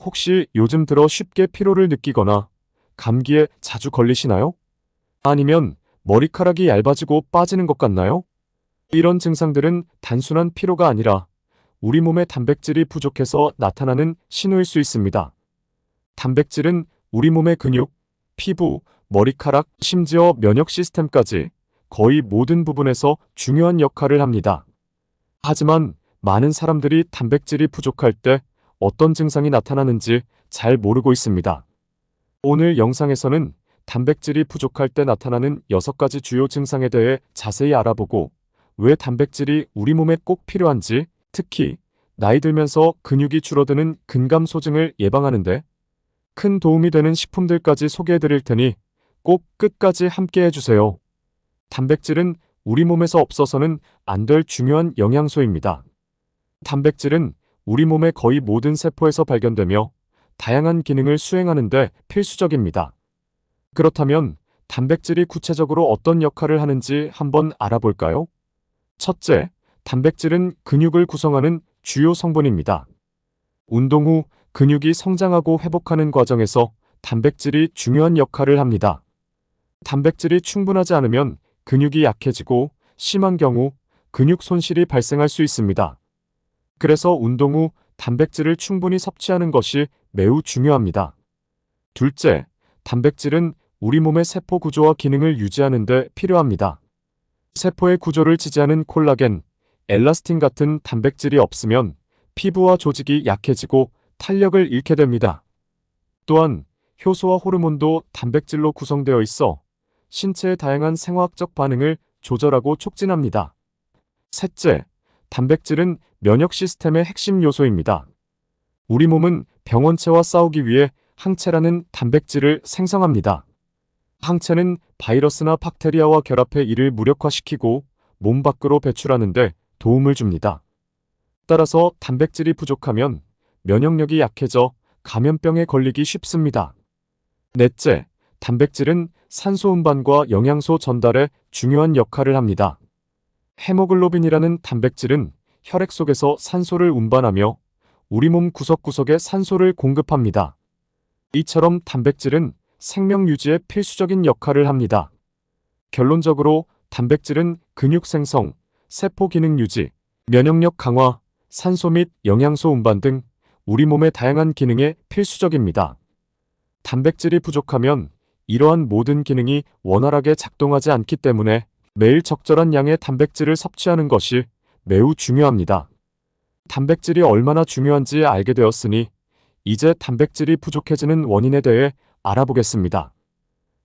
혹시 요즘 들어 쉽게 피로를 느끼거나 감기에 자주 걸리시나요? 아니면 머리카락이 얇아지고 빠지는 것 같나요? 이런 증상들은 단순한 피로가 아니라 우리 몸의 단백질이 부족해서 나타나는 신호일 수 있습니다. 단백질은 우리 몸의 근육, 피부, 머리카락, 심지어 면역 시스템까지 거의 모든 부분에서 중요한 역할을 합니다. 하지만 많은 사람들이 단백질이 부족할 때 어떤 증상이 나타나는지 잘 모르고 있습니다. 오늘 영상에서는 단백질이 부족할 때 나타나는 6가지 주요 증상에 대해 자세히 알아보고 왜 단백질이 우리 몸에 꼭 필요한지, 특히 나이 들면서 근육이 줄어드는 근감소증을 예방하는데 큰 도움이 되는 식품들까지 소개해 드릴 테니 꼭 끝까지 함께 해주세요. 단백질은 우리 몸에서 없어서는 안 될 중요한 영양소입니다. 단백질은 우리 몸의 거의 모든 세포에서 발견되며 다양한 기능을 수행하는 데 필수적입니다. 그렇다면 단백질이 구체적으로 어떤 역할을 하는지 한번 알아볼까요? 첫째, 단백질은 근육을 구성하는 주요 성분입니다. 운동 후 근육이 성장하고 회복하는 과정에서 단백질이 중요한 역할을 합니다. 단백질이 충분하지 않으면 근육이 약해지고 심한 경우 근육 손실이 발생할 수 있습니다. 그래서 운동 후 단백질을 충분히 섭취하는 것이 매우 중요합니다. 둘째, 단백질은 우리 몸의 세포 구조와 기능을 유지하는 데 필요합니다. 세포의 구조를 지지하는 콜라겐, 엘라스틴 같은 단백질이 없으면 피부와 조직이 약해지고 탄력을 잃게 됩니다. 또한 효소와 호르몬도 단백질로 구성되어 있어 신체의 다양한 생화학적 반응을 조절하고 촉진합니다. 셋째, 단백질은 면역 시스템의 핵심 요소입니다. 우리 몸은 병원체와 싸우기 위해 항체라는 단백질을 생성합니다. 항체는 바이러스나 박테리아와 결합해 이를 무력화시키고 몸 밖으로 배출하는 데 도움을 줍니다. 따라서 단백질이 부족하면 면역력이 약해져 감염병에 걸리기 쉽습니다. 넷째, 단백질은 산소 운반과 영양소 전달에 중요한 역할을 합니다. 헤모글로빈이라는 단백질은 혈액 속에서 산소를 운반하며 우리 몸 구석구석에 산소를 공급합니다. 이처럼 단백질은 생명 유지에 필수적인 역할을 합니다. 결론적으로 단백질은 근육 생성, 세포 기능 유지, 면역력 강화, 산소 및 영양소 운반 등 우리 몸의 다양한 기능에 필수적입니다. 단백질이 부족하면 이러한 모든 기능이 원활하게 작동하지 않기 때문에 매일 적절한 양의 단백질을 섭취하는 것이 매우 중요합니다. 단백질이 얼마나 중요한지 알게 되었으니 이제 단백질이 부족해지는 원인에 대해 알아보겠습니다.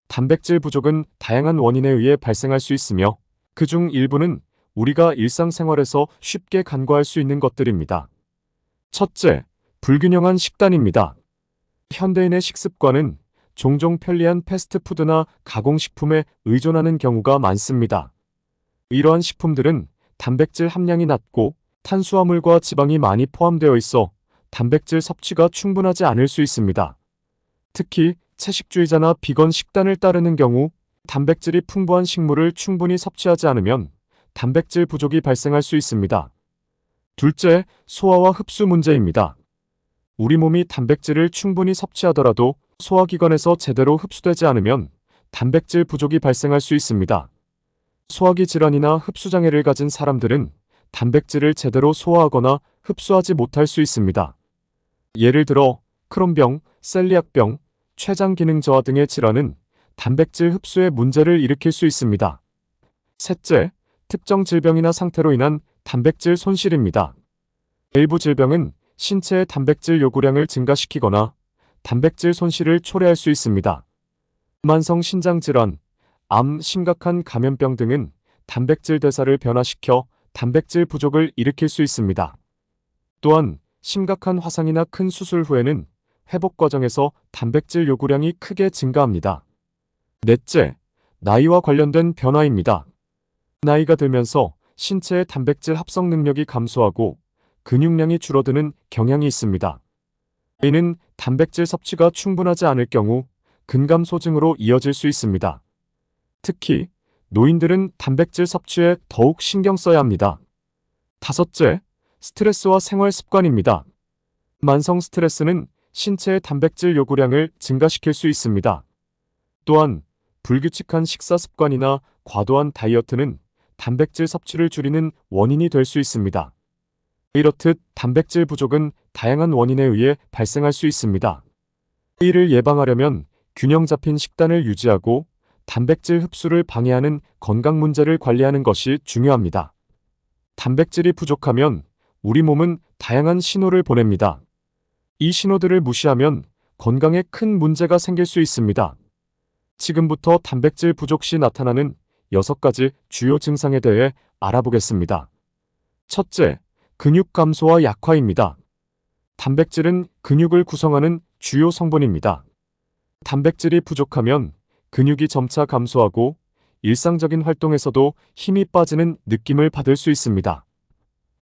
단백질 부족은 다양한 원인에 의해 발생할 수 있으며 그중 일부는 우리가 일상생활에서 쉽게 간과할 수 있는 것들입니다. 첫째, 불균형한 식단입니다. 현대인의 식습관은 종종 편리한 패스트푸드나 가공식품에 의존하는 경우가 많습니다. 이러한 식품들은 단백질 함량이 낮고 탄수화물과 지방이 많이 포함되어 있어 단백질 섭취가 충분하지 않을 수 있습니다. 특히 채식주의자나 비건 식단을 따르는 경우 단백질이 풍부한 식물을 충분히 섭취하지 않으면 단백질 부족이 발생할 수 있습니다. 둘째, 소화와 흡수 문제입니다. 우리 몸이 단백질을 충분히 섭취하더라도 소화기관에서 제대로 흡수되지 않으면 단백질 부족이 발생할 수 있습니다. 소화기 질환이나 흡수장애를 가진 사람들은 단백질을 제대로 소화하거나 흡수하지 못할 수 있습니다. 예를 들어 크론병, 셀리악병, 췌장 기능 저하 등의 질환은 단백질 흡수에 문제를 일으킬 수 있습니다. 셋째, 특정 질병이나 상태로 인한 단백질 손실입니다. 일부 질병은 신체의 단백질 요구량을 증가시키거나 단백질 손실을 초래할 수 있습니다. 만성 신장질환, 암, 심각한 감염병 등은 단백질 대사를 변화시켜 단백질 부족을 일으킬 수 있습니다. 또한 심각한 화상이나 큰 수술 후에는 회복 과정에서 단백질 요구량이 크게 증가합니다. 넷째, 나이와 관련된 변화입니다. 나이가 들면서 신체의 단백질 합성 능력이 감소하고 근육량이 줄어드는 경향이 있습니다. 이는 단백질 섭취가 충분하지 않을 경우 근감소증으로 이어질 수 있습니다. 특히 노인들은 단백질 섭취에 더욱 신경 써야 합니다. 다섯째, 스트레스와 생활 습관입니다. 만성 스트레스는 신체의 단백질 요구량을 증가시킬 수 있습니다. 또한 불규칙한 식사 습관이나 과도한 다이어트는 단백질 섭취를 줄이는 원인이 될 수 있습니다. 이렇듯 단백질 부족은 다양한 원인에 의해 발생할 수 있습니다. 이를 예방하려면 균형 잡힌 식단을 유지하고 단백질 흡수를 방해하는 건강 문제를 관리하는 것이 중요합니다. 단백질이 부족하면 우리 몸은 다양한 신호를 보냅니다. 이 신호들을 무시하면 건강에 큰 문제가 생길 수 있습니다. 지금부터 단백질 부족 시 나타나는 6가지 주요 증상에 대해 알아보겠습니다. 첫째, 근육 감소와 약화입니다. 단백질은 근육을 구성하는 주요 성분입니다. 단백질이 부족하면 근육이 점차 감소하고 일상적인 활동에서도 힘이 빠지는 느낌을 받을 수 있습니다.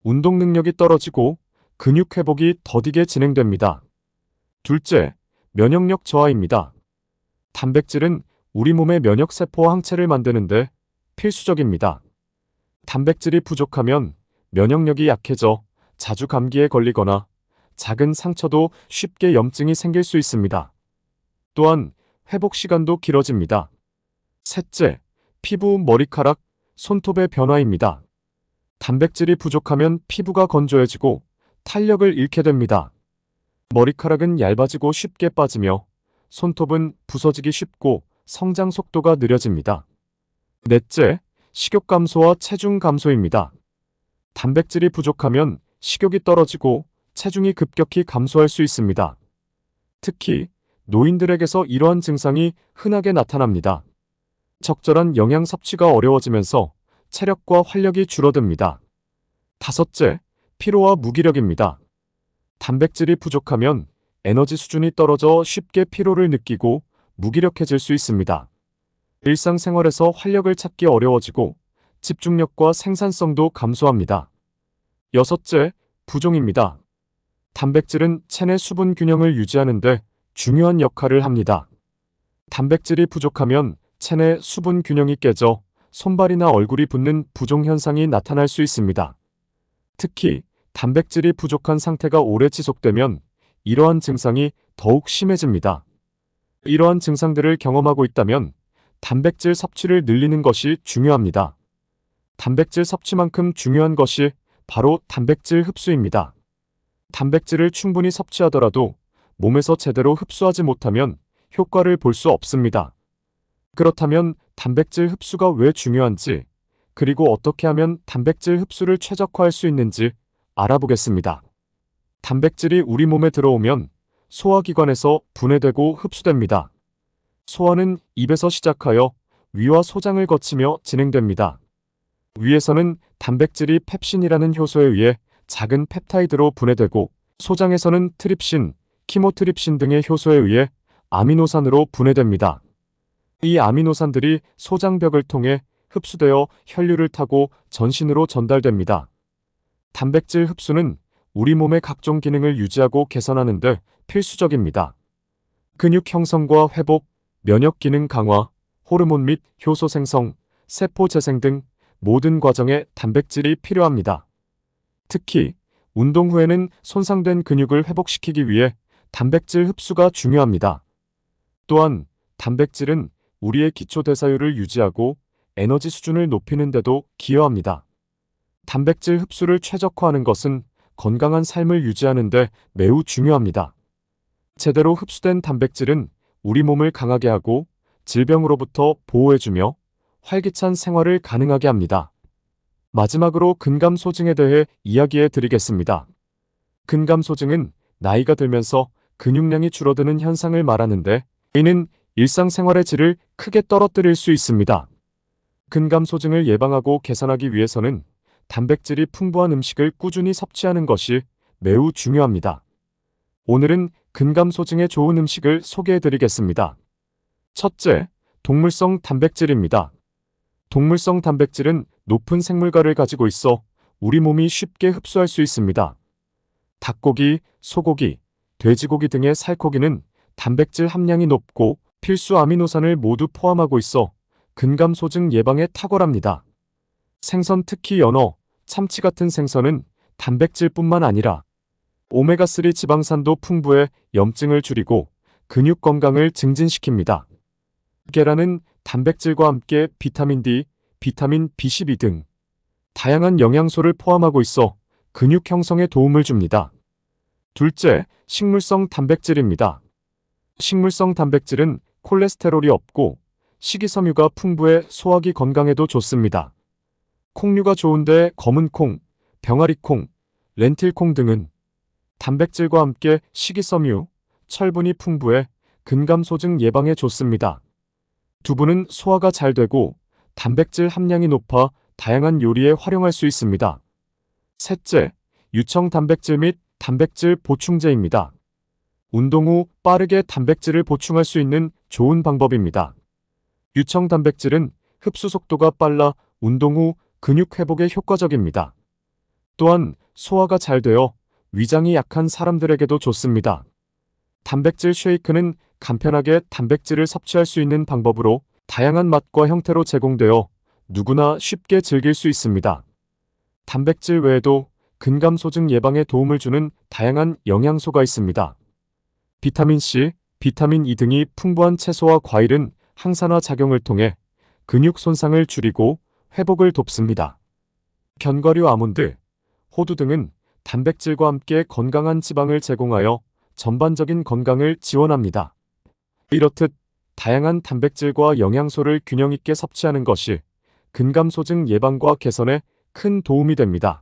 운동 능력이 떨어지고 근육 회복이 더디게 진행됩니다. 둘째, 면역력 저하입니다. 단백질은 우리 몸의 면역세포 항체를 만드는데 필수적입니다. 단백질이 부족하면 면역력이 약해져 자주 감기에 걸리거나 작은 상처도 쉽게 염증이 생길 수 있습니다. 또한 회복 시간도 길어집니다. 셋째, 피부, 머리카락, 손톱의 변화입니다. 단백질이 부족하면 피부가 건조해지고 탄력을 잃게 됩니다. 머리카락은 얇아지고 쉽게 빠지며 손톱은 부서지기 쉽고 성장 속도가 느려집니다. 넷째, 식욕 감소와 체중 감소입니다. 단백질이 부족하면 식욕이 떨어지고 체중이 급격히 감소할 수 있습니다. 특히 노인들에게서 이러한 증상이 흔하게 나타납니다. 적절한 영양 섭취가 어려워지면서 체력과 활력이 줄어듭니다. 다섯째, 피로와 무기력입니다. 단백질이 부족하면 에너지 수준이 떨어져 쉽게 피로를 느끼고 무기력해질 수 있습니다. 일상생활에서 활력을 찾기 어려워지고 집중력과 생산성도 감소합니다. 여섯째, 부종입니다. 단백질은 체내 수분 균형을 유지하는 데 중요한 역할을 합니다. 단백질이 부족하면 체내 수분 균형이 깨져 손발이나 얼굴이 붓는 부종 현상이 나타날 수 있습니다. 특히 단백질이 부족한 상태가 오래 지속되면 이러한 증상이 더욱 심해집니다. 이러한 증상들을 경험하고 있다면 단백질 섭취를 늘리는 것이 중요합니다. 단백질 섭취만큼 중요한 것이 바로 단백질 흡수입니다. 단백질을 충분히 섭취하더라도 몸에서 제대로 흡수하지 못하면 효과를 볼 수 없습니다. 그렇다면 단백질 흡수가 왜 중요한지, 그리고 어떻게 하면 단백질 흡수를 최적화할 수 있는지 알아보겠습니다. 단백질이 우리 몸에 들어오면 소화기관에서 분해되고 흡수됩니다. 소화는 입에서 시작하여 위와 소장을 거치며 진행됩니다. 위에서는 단백질이 펩신이라는 효소에 의해 작은 펩타이드로 분해되고, 소장에서는 트립신, 키모트립신 등의 효소에 의해 아미노산으로 분해됩니다. 이 아미노산들이 소장벽을 통해 흡수되어 혈류를 타고 전신으로 전달됩니다. 단백질 흡수는 우리 몸의 각종 기능을 유지하고 개선하는 데 필수적입니다. 근육 형성과 회복, 면역 기능 강화, 호르몬 및 효소 생성, 세포 재생 등 모든 과정에 단백질이 필요합니다. 특히 운동 후에는 손상된 근육을 회복시키기 위해 단백질 흡수가 중요합니다. 또한 단백질은 우리의 기초 대사율을 유지하고 에너지 수준을 높이는 데도 기여합니다. 단백질 흡수를 최적화하는 것은 건강한 삶을 유지하는 데 매우 중요합니다. 제대로 흡수된 단백질은 우리 몸을 강하게 하고 질병으로부터 보호해주며 활기찬 생활을 가능하게 합니다. 마지막으로 근감소증에 대해 이야기해 드리겠습니다. 근감소증은 나이가 들면서 근육량이 줄어드는 현상을 말하는데, 이는 일상생활의 질을 크게 떨어뜨릴 수 있습니다. 근감소증을 예방하고 개선하기 위해서는 단백질이 풍부한 음식을 꾸준히 섭취하는 것이 매우 중요합니다. 오늘은 근감소증에 좋은 음식을 소개해 드리겠습니다. 첫째, 동물성 단백질입니다. 동물성 단백질은 높은 생물가를 가지고 있어 우리 몸이 쉽게 흡수할 수 있습니다. 닭고기, 소고기, 돼지고기 등의 살코기는 단백질 함량이 높고 필수 아미노산을 모두 포함하고 있어 근감소증 예방에 탁월합니다. 생선, 특히 연어, 참치 같은 생선은 단백질뿐만 아니라 오메가3 지방산도 풍부해 염증을 줄이고 근육 건강을 증진시킵니다. 계란은 단백질과 함께 비타민 D, 비타민 B12 등 다양한 영양소를 포함하고 있어 근육 형성에 도움을 줍니다. 둘째, 식물성 단백질입니다. 식물성 단백질은 콜레스테롤이 없고 식이섬유가 풍부해 소화기 건강에도 좋습니다. 콩류가 좋은데 검은 콩, 병아리 콩, 렌틸 콩 등은 단백질과 함께 식이섬유, 철분이 풍부해 근감소증 예방에 좋습니다. 두부는 소화가 잘 되고 단백질 함량이 높아 다양한 요리에 활용할 수 있습니다. 셋째, 유청 단백질 및 단백질 보충제입니다. 운동 후 빠르게 단백질을 보충할 수 있는 좋은 방법입니다. 유청 단백질은 흡수 속도가 빨라 운동 후 근육 회복에 효과적입니다. 또한 소화가 잘 되어 위장이 약한 사람들에게도 좋습니다. 단백질 쉐이크는 간편하게 단백질을 섭취할 수 있는 방법으로 다양한 맛과 형태로 제공되어 누구나 쉽게 즐길 수 있습니다. 단백질 외에도 근감소증 예방에 도움을 주는 다양한 영양소가 있습니다. 비타민C, 비타민 E 등이 풍부한 채소와 과일은 항산화 작용을 통해 근육 손상을 줄이고 회복을 돕습니다. 견과류 아몬드, 호두 등은 단백질과 함께 건강한 지방을 제공하여 전반적인 건강을 지원합니다. 이렇듯 다양한 단백질과 영양소를 균형 있게 섭취하는 것이 근감소증 예방과 개선에 큰 도움이 됩니다.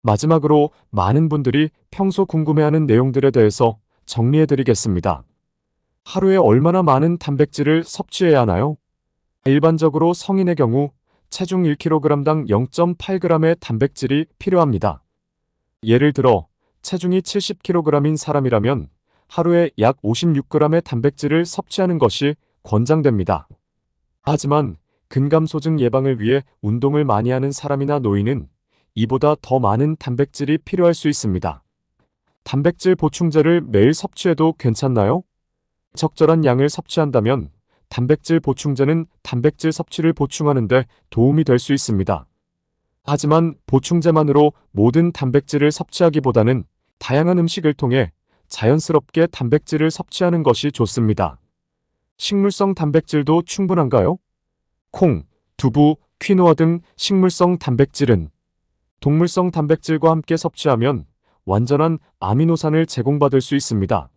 마지막으로 많은 분들이 평소 궁금해하는 내용들에 대해서 정리해드리겠습니다. 하루에 얼마나 많은 단백질을 섭취해야 하나요? 일반적으로 성인의 경우 체중 1kg당 0.8g의 단백질이 필요합니다. 예를 들어 체중이 70kg인 사람이라면 하루에 약 56g의 단백질을 섭취하는 것이 권장됩니다. 하지만 근감소증 예방을 위해 운동을 많이 하는 사람이나 노인은 이보다 더 많은 단백질이 필요할 수 있습니다. 단백질 보충제를 매일 섭취해도 괜찮나요? 적절한 양을 섭취한다면 단백질 보충제는 단백질 섭취를 보충하는 데 도움이 될 수 있습니다. 하지만 보충제만으로 모든 단백질을 섭취하기보다는 다양한 음식을 통해 자연스럽게 단백질을 섭취하는 것이 좋습니다. 식물성 단백질도 충분한가요? 콩, 두부, 퀴노아 등 식물성 단백질은 동물성 단백질과 함께 섭취하면 완전한 아미노산을 제공받을 수 있습니다.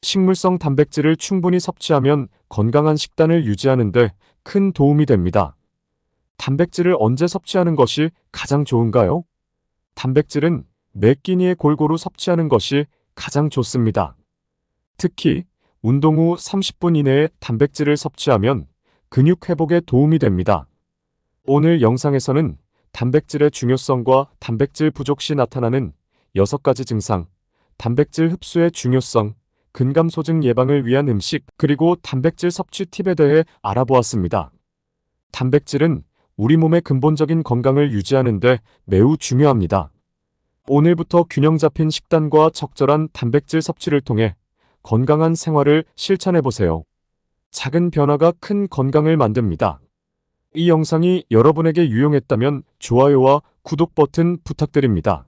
식물성 단백질을 충분히 섭취하면 건강한 식단을 유지하는 데 큰 도움이 됩니다. 단백질을 언제 섭취하는 것이 가장 좋은가요? 단백질은 매 끼니에 골고루 섭취하는 것이 가장 좋습니다. 특히 운동 후 30분 이내에 단백질을 섭취하면 근육 회복에 도움이 됩니다. 오늘 영상에서는 단백질의 중요성과 단백질 부족 시 나타나는 6가지 증상, 단백질 흡수의 중요성, 근감소증 예방을 위한 음식, 그리고 단백질 섭취 팁에 대해 알아보았습니다. 단백질은 우리 몸의 근본적인 건강을 유지하는 데 매우 중요합니다. 오늘부터 균형 잡힌 식단과 적절한 단백질 섭취를 통해 건강한 생활을 실천해보세요. 작은 변화가 큰 건강을 만듭니다. 이 영상이 여러분에게 유용했다면 좋아요와 구독 버튼 부탁드립니다.